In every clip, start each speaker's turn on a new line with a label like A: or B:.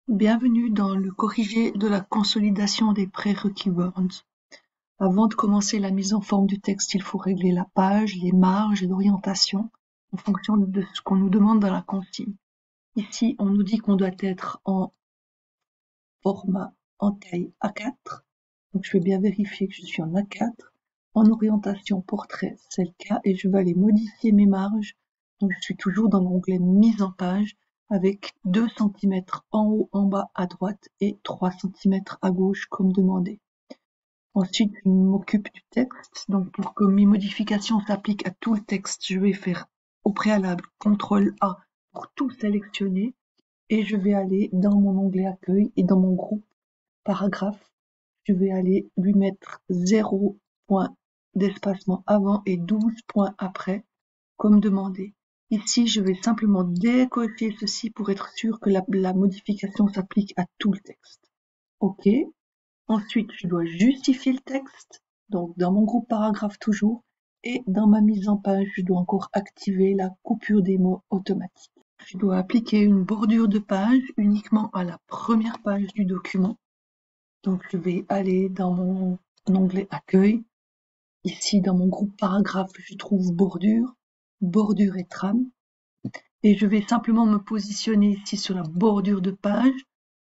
A: Bienvenue dans le corrigé de la consolidation des prérequis Word. Avant de commencer la mise en forme du texte, il faut régler la page, les marges et l'orientation en fonction de ce qu'on nous demande dans la consigne. Ici, on nous dit qu'on doit être en format en taille A4. Donc, je vais bien vérifier que je suis en A4. En orientation portrait, c'est le cas, et je vais aller modifier mes marges. Donc, je suis toujours dans l'onglet mise en page avec 2 cm en haut, en bas, à droite et 3 cm à gauche comme demandé. Ensuite, je m'occupe du texte. Donc, pour que mes modifications s'appliquent à tout le texte, je vais faire au préalable CTRL A pour tout sélectionner et je vais aller dans mon onglet accueil et dans mon groupe paragraphe, je vais aller lui mettre 0 points d'espacement avant et 12 points après, comme demandé. Ici, je vais simplement décocher ceci pour être sûr que la modification s'applique à tout le texte. OK. Ensuite, je dois justifier le texte, donc dans mon groupe paragraphe toujours, et dans ma mise en page, je dois encore activer la coupure des mots automatique. Je dois appliquer une bordure de page uniquement à la première page du document. Donc, je vais aller dans mon onglet accueil. Ici, dans mon groupe paragraphe, je trouve bordure, bordure et trame. Et je vais simplement me positionner ici sur la bordure de page.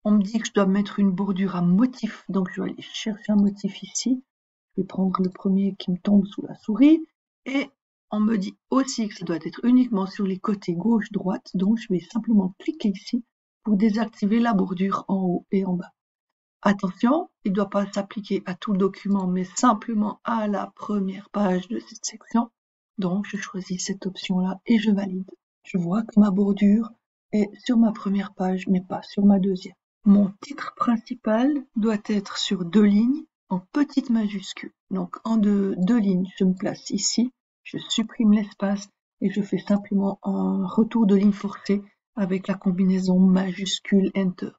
A: On me dit que je dois mettre une bordure à motif, donc je vais aller chercher un motif ici. Je vais prendre le premier qui me tombe sous la souris. Et on me dit aussi que ça doit être uniquement sur les côtés gauche-droite, donc je vais simplement cliquer ici pour désactiver la bordure en haut et en bas. Attention, il ne doit pas s'appliquer à tout le document, mais simplement à la première page de cette section. Donc, je choisis cette option-là et je valide. Je vois que ma bordure est sur ma première page, mais pas sur ma deuxième. Mon titre principal doit être sur 2 lignes en petites majuscules. Donc, en deux lignes, je me place ici, je supprime l'espace et je fais simplement un retour de ligne forcée avec la combinaison majuscule Enter.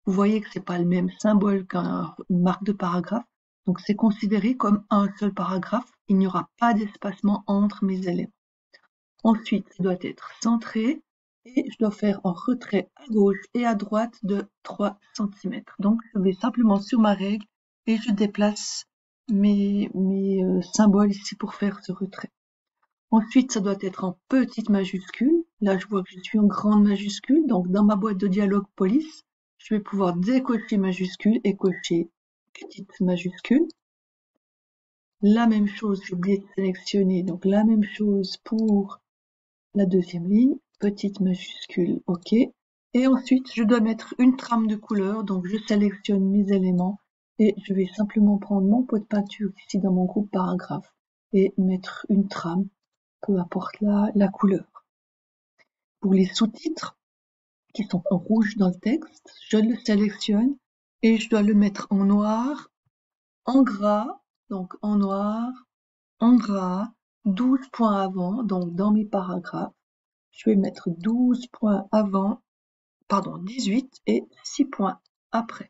A: Vous voyez que c'est pas le même symbole qu'une marque de paragraphe, donc c'est considéré comme un seul paragraphe. Il n'y aura pas d'espacement entre mes éléments. Ensuite, ça doit être centré et je dois faire un retrait à gauche et à droite de 3 cm. Donc, je vais simplement sur ma règle et je déplace mes symboles ici pour faire ce retrait. Ensuite, ça doit être en petite majuscule. Là, je vois que je suis en grande majuscule, donc dans ma boîte de dialogue police, je vais pouvoir décocher majuscule et cocher petite majuscule. La même chose, j'ai oublié de sélectionner, donc la même chose pour la deuxième ligne, petite majuscule, OK. Et ensuite, je dois mettre une trame de couleur, donc je sélectionne mes éléments et je vais simplement prendre mon pot de peinture ici dans mon groupe paragraphe et mettre une trame, peu importe la couleur. Pour les sous-titres, qui sont en rouge dans le texte, je le sélectionne et je dois le mettre en noir, en gras, donc en noir, en gras, 12 points avant, donc dans mes paragraphes, je vais mettre 12 points avant, pardon, 18 et 6 points après.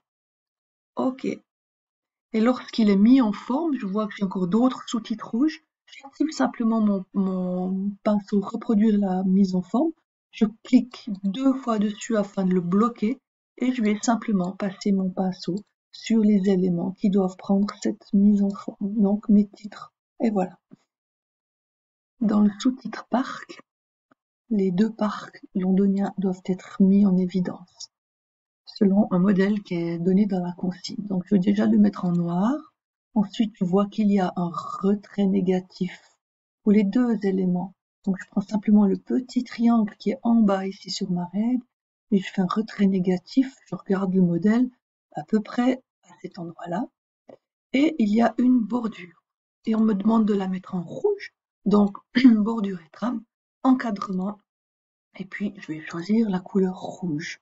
A: OK. Et lorsqu'il est mis en forme, je vois que j'ai encore d'autres sous-titres rouges. J'active simplement mon pinceau reproduire la mise en forme. Je clique 2 fois dessus afin de le bloquer et je vais simplement passer mon pinceau sur les éléments qui doivent prendre cette mise en forme. Donc mes titres. Et voilà. Dans le sous-titre parc, les 2 parcs londoniens doivent être mis en évidence selon un modèle qui est donné dans la consigne. Donc je vais déjà le mettre en noir. Ensuite, je vois qu'il y a un retrait négatif pour les 2 éléments. Donc je prends simplement le petit triangle qui est en bas ici sur ma règle et je fais un retrait négatif. Je regarde le modèle à peu près à cet endroit-là. Et il y a une bordure. Et on me demande de la mettre en rouge. Donc bordure et trame, encadrement. Et puis je vais choisir la couleur rouge.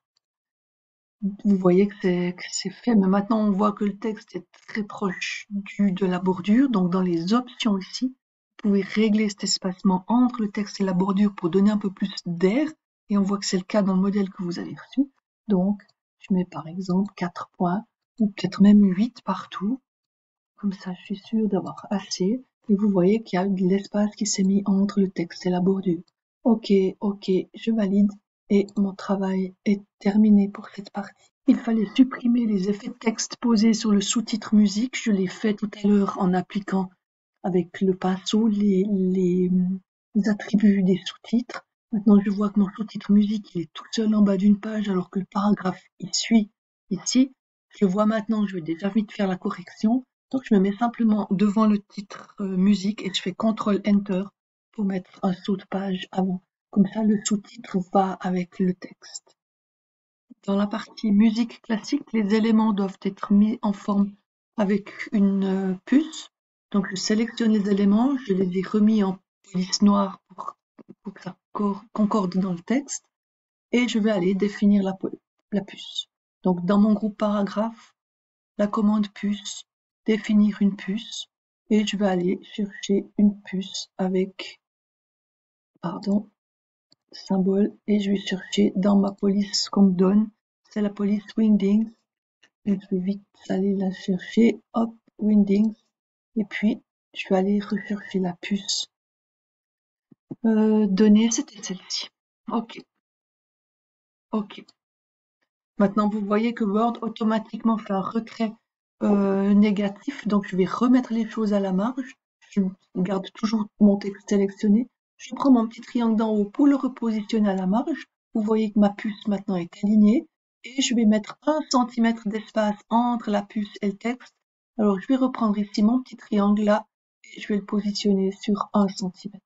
A: Vous voyez que c'est fait, mais maintenant on voit que le texte est très proche de la bordure. Donc dans les options ici, vous pouvez régler cet espacement entre le texte et la bordure pour donner un peu plus d'air. Et on voit que c'est le cas dans le modèle que vous avez reçu. Donc je mets par exemple 4 points ou peut-être même 8 partout. Comme ça je suis sûre d'avoir assez. Et vous voyez qu'il y a de l'espace qui s'est mis entre le texte et la bordure. OK, je valide. Et mon travail est terminé pour cette partie. Il fallait supprimer les effets de texte posés sur le sous-titre musique. Je l'ai fait tout à l'heure en appliquant avec le pinceau les attributs des sous-titres. Maintenant, je vois que mon sous-titre musique, il est tout seul en bas d'une page alors que le paragraphe, il suit ici. Je vois maintenant que je vais déjà vite faire la correction. Donc, je me mets simplement devant le titre musique et je fais CTRL-ENTER pour mettre un saut de page avant. Comme ça, le sous-titre va avec le texte. Dans la partie musique classique, les éléments doivent être mis en forme avec une puce. Donc je sélectionne les éléments, je les ai remis en police noire pour que ça concorde dans le texte et je vais aller définir la puce. Donc dans mon groupe paragraphe, la commande puce, définir une puce et je vais aller chercher une puce avec, pardon, symbole et je vais chercher dans ma police qu'on me donne, c'est la police Wingdings. Et je vais vite aller la chercher, hop, Wingdings, et puis je vais aller rechercher la puce donnée, c'était celle-ci. Ok, ok. Maintenant vous voyez que Word automatiquement fait un retrait négatif, donc je vais remettre les choses à la marge. Je garde toujours mon texte sélectionné. Je prends mon petit triangle d'en haut pour le repositionner à la marge. Vous voyez que ma puce maintenant est alignée et je vais mettre 1 cm d'espace entre la puce et le texte. Alors je vais reprendre ici mon petit triangle là et je vais le positionner sur 1 cm.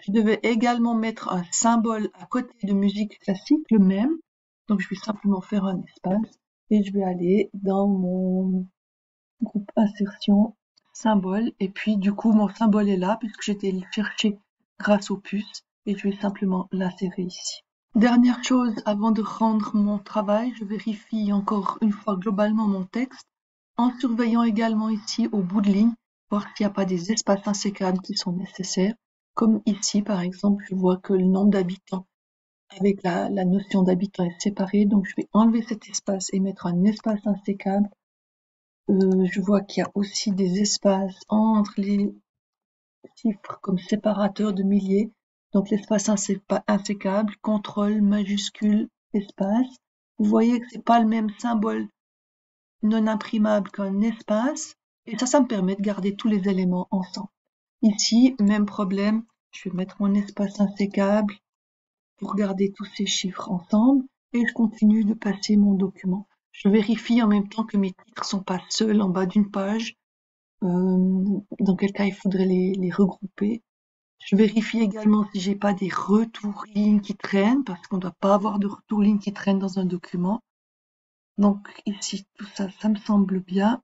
A: Je devais également mettre un symbole à côté de musique classique, le même. Donc je vais simplement faire un espace et je vais aller dans mon groupe insertion, symbole, et puis du coup mon symbole est là puisque j'étais le chercher grâce aux puces et je vais simplement l'insérer ici. Dernière chose, avant de rendre mon travail, je vérifie encore une fois globalement mon texte en surveillant également ici au bout de ligne, voir s'il n'y a pas des espaces insécables qui sont nécessaires. Comme ici, par exemple, je vois que le nombre d'habitants avec la notion d'habitant est séparée, donc je vais enlever cet espace et mettre un espace insécable. Je vois qu'il y a aussi des espaces entre les chiffres comme séparateurs de milliers. Donc l'espace insécable, contrôle, majuscule, espace. Vous voyez que c'est pas le même symbole non imprimable qu'un espace. Et ça me permet de garder tous les éléments ensemble. Ici, même problème. Je vais mettre mon espace insécable pour garder tous ces chiffres ensemble. Et je continue de passer mon document. Je vérifie en même temps que mes titres sont pas seuls en bas d'une page. Dans quel cas il faudrait les regrouper. Je vérifie également si j'ai pas des retours lignes qui traînent, parce qu'on ne doit pas avoir de retours lignes qui traînent dans un document. Donc ici, tout ça, ça me semble bien.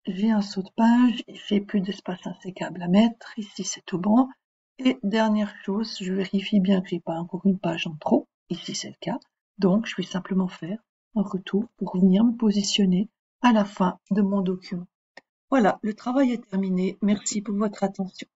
A: J'ai un saut de page, j'ai plus d'espace insécable à mettre, ici c'est tout bon. Et dernière chose, je vérifie bien que j'ai pas encore une page en trop, ici c'est le cas. Donc je vais simplement faire un retour pour venir me positionner à la fin de mon document. Voilà, le travail est terminé. Merci pour votre attention.